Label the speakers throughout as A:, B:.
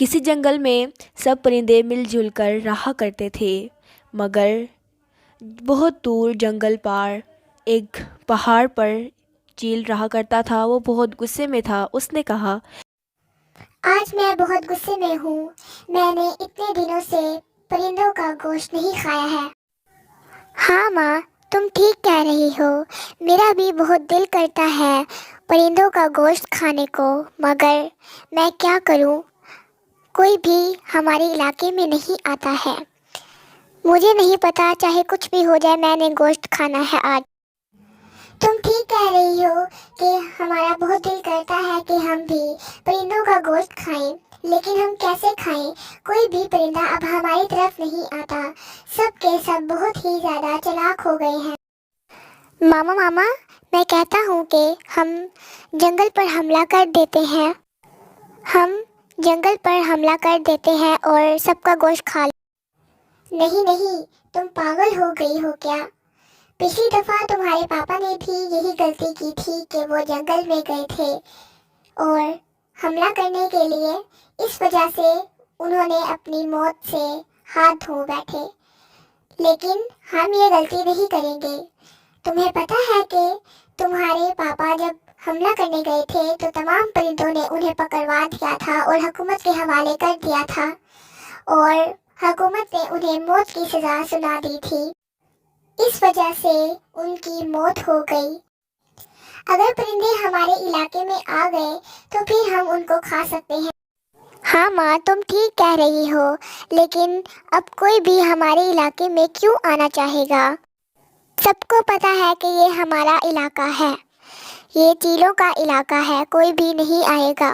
A: کسی جنگل میں سب پرندے مل جل کر رہا کرتے تھے، مگر بہت دور جنگل پار ایک پہاڑ پر چیل رہا کرتا تھا۔ وہ بہت غصے میں تھا۔ اس نے کہا،
B: آج میں بہت غصے میں ہوں، میں نے اتنے دنوں سے پرندوں کا گوشت نہیں کھایا ہے۔ ہاں ماں، تم ٹھیک کہہ رہی ہو، میرا بھی بہت دل کرتا ہے پرندوں کا گوشت کھانے کو، مگر میں کیا کروں، کوئی بھی ہمارے علاقے میں نہیں آتا ہے۔ مجھے نہیں پتا، چاہے کچھ بھی ہو جائے میں نے گوشت کھانا ہے آج۔ تم ٹھیک کہہ رہی ہو کہ ہمارا بہت دل کرتا ہے کہ ہم بھی پرندوں کا گوشت کھائیں، لیکن ہم کیسے کھائیں؟ کوئی بھی پرندہ اب ہماری طرف نہیں آتا، سب کے سب بہت ہی زیادہ چالاک ہو گئے ہیں۔ ماما میں کہتا ہوں کہ ہم جنگل پر حملہ کر دیتے ہیں، ہم جنگل پر حملہ کر دیتے ہیں اور سب کا گوشت کھا لیں۔ نہیں، تم پاگل ہو گئی ہو کیا؟ پچھلی دفعہ تمہارے پاپا نے بھی یہی غلطی کی تھی کہ وہ جنگل میں گئے تھے اور حملہ کرنے کے لیے، اس وجہ سے انہوں نے اپنی موت سے ہاتھ دھو بیٹھے، لیکن ہم یہ غلطی نہیں کریں گے۔ تمہیں پتہ ہے کہ تمہارے پاپا جب حملہ کرنے گئے تھے تو تمام پرندوں نے انہیں پکڑوا دیا تھا اور حکومت کے حوالے کر دیا تھا، اور حکومت نے انہیں موت کی سزا سنا دی تھی، اس وجہ سے ان کی موت ہو گئی۔ اگر پرندے ہمارے علاقے میں آ گئے تو پھر ہم ان کو کھا سکتے ہیں۔ ہاں ماں، تم ٹھیک کہہ رہی ہو، لیکن اب کوئی بھی ہمارے علاقے میں کیوں آنا چاہے گا؟ سب کو پتا ہے کہ یہ ہمارا علاقہ ہے، یہ چیلوں کا علاقہ ہے، کوئی بھی نہیں آئے گا۔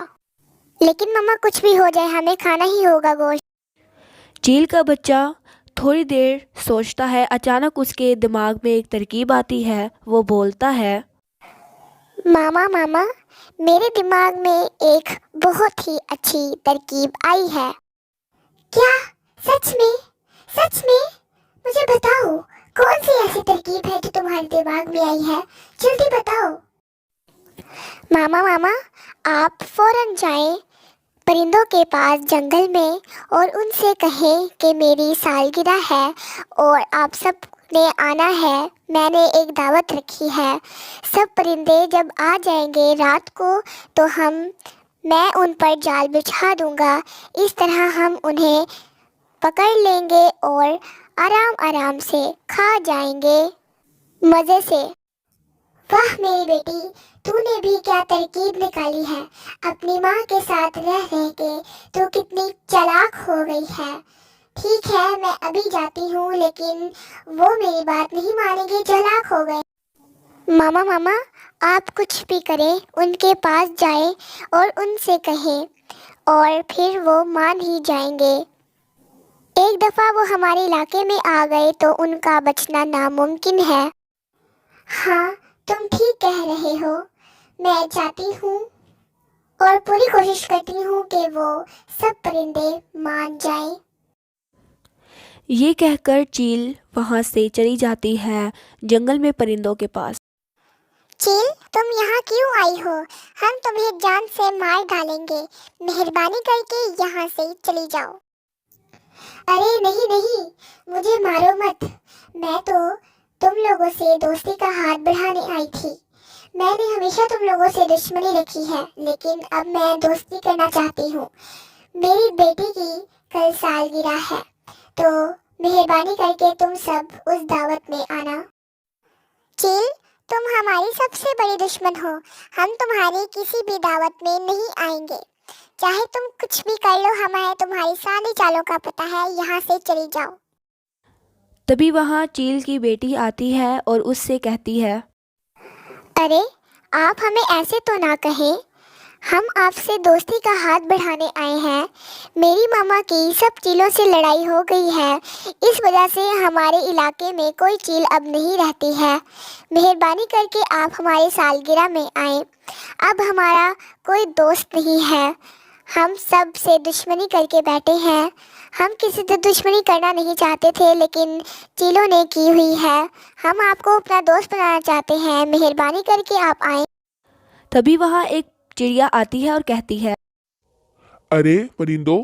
B: لیکن ماما، کچھ بھی ہو جائے ہمیں کھانا ہی ہوگا گوشت۔
A: چیل کا بچہ تھوڑی دیر سوچتا ہے، اچانک اس کے دماغ میں ایک ترکیب آتی ہے۔ وہ بولتا ہے،
B: ماما میرے دماغ میں ایک بہت ہی اچھی ترکیب آئی ہے۔ کیا؟ سچ میں؟ مجھے بتاؤ، کون سی ایسی ترکیب ہے جو تمہارے دماغ میں آئی ہے؟ جلدی بتاؤ۔ ماما آپ فوراً جائیں پرندوں کے پاس جنگل میں اور ان سے کہیں کہ میری سالگرہ ہے اور آپ سب نے آنا ہے، میں نے ایک دعوت رکھی ہے۔ سب پرندے جب آ جائیں گے رات کو تو میں ان پر جال بچھا دوں گا، اس طرح ہم انہیں پکڑ لیں گے اور آرام سے کھا جائیں گے، مزے سے۔ واہ میری بیٹی، تو نے بھی کیا ترکیب نکالی ہے! اپنی ماں کے ساتھ رہ کے تو کتنی چالاک ہو گئی ہے۔ ٹھیک ہے، میں ابھی جاتی ہوں، لیکن وہ میری بات نہیں مانیں گے، چالاک ہو گئے۔ ماما آپ کچھ بھی کریں، ان کے پاس جائیں اور ان سے کہیں، اور پھر وہ مان ہی جائیں گے۔ ایک دفعہ وہ ہمارے علاقے میں آ گئے تو ان کا بچنا ناممکن ہے۔ ہاں، تم ٹھیک کہہ رہے ہو، میں چاہتی ہوں اور پوری کوشش کرتی ہوں کہ وہ سب پرندے مان جائیں۔
A: یہ کہہ کر چیل وہاں سے چلی جاتی ہے جنگل میں پرندوں کے پاس۔
B: چیل، تم یہاں کیوں آئی ہو؟ ہم تمہیں جان سے مار ڈالیں گے، مہربانی کر کے یہاں سے چلی جاؤ۔ ارے نہیں، مجھے مارو مت، میں تو تم لوگوں سے دوستی کا ہاتھ بڑھانے آئی تھی۔ میں نے ہمیشہ تم لوگوں سے دشمنی رکھی ہے، لیکن اب میں دوستی کرنا چاہتی ہوں۔ میری بیٹی کی کل سالگرہ ہے، تو مہربانی کر کے تم سب اس دعوت میں آنا۔ چیل، تم ہماری سب سے بڑی دشمن ہو، ہم تمہاری کسی بھی دعوت میں نہیں آئیں گے، چاہے تم کچھ بھی کر لو، ہمیں تمہاری ساری چالوں کا پتہ ہے، یہاں سے چلی جاؤ۔
A: تبھی وہاں چیل کی بیٹی آتی ہے اور اس سے کہتی ہے،
B: ارے آپ ہمیں ایسے تو نہ کہیں، ہم آپ سے دوستی کا ہاتھ بڑھانے آئے ہیں۔ میری ماما کی سب چیلوں سے لڑائی ہو گئی ہے، اس وجہ سے ہمارے علاقے میں کوئی چیل اب نہیں رہتی ہے۔ مہربانی کر کے آپ ہمارے سالگرہ میں آئیں، اب ہمارا کوئی دوست نہیں ہے، ہم سب سے دشمنی کر کے بیٹھے ہیں۔ ہم کسی سے دشمنی کرنا نہیں چاہتے تھے، لیکن چیلوں نے کی ہوئی ہے، ہم آپ کو اپنا دوست بنانا چاہتے ہیں، مہربانی کر کے آپ آئیں۔
A: تبھی وہاں ایک چڑیا آتی ہے اور کہتی ہے،
C: ارے پرندوں،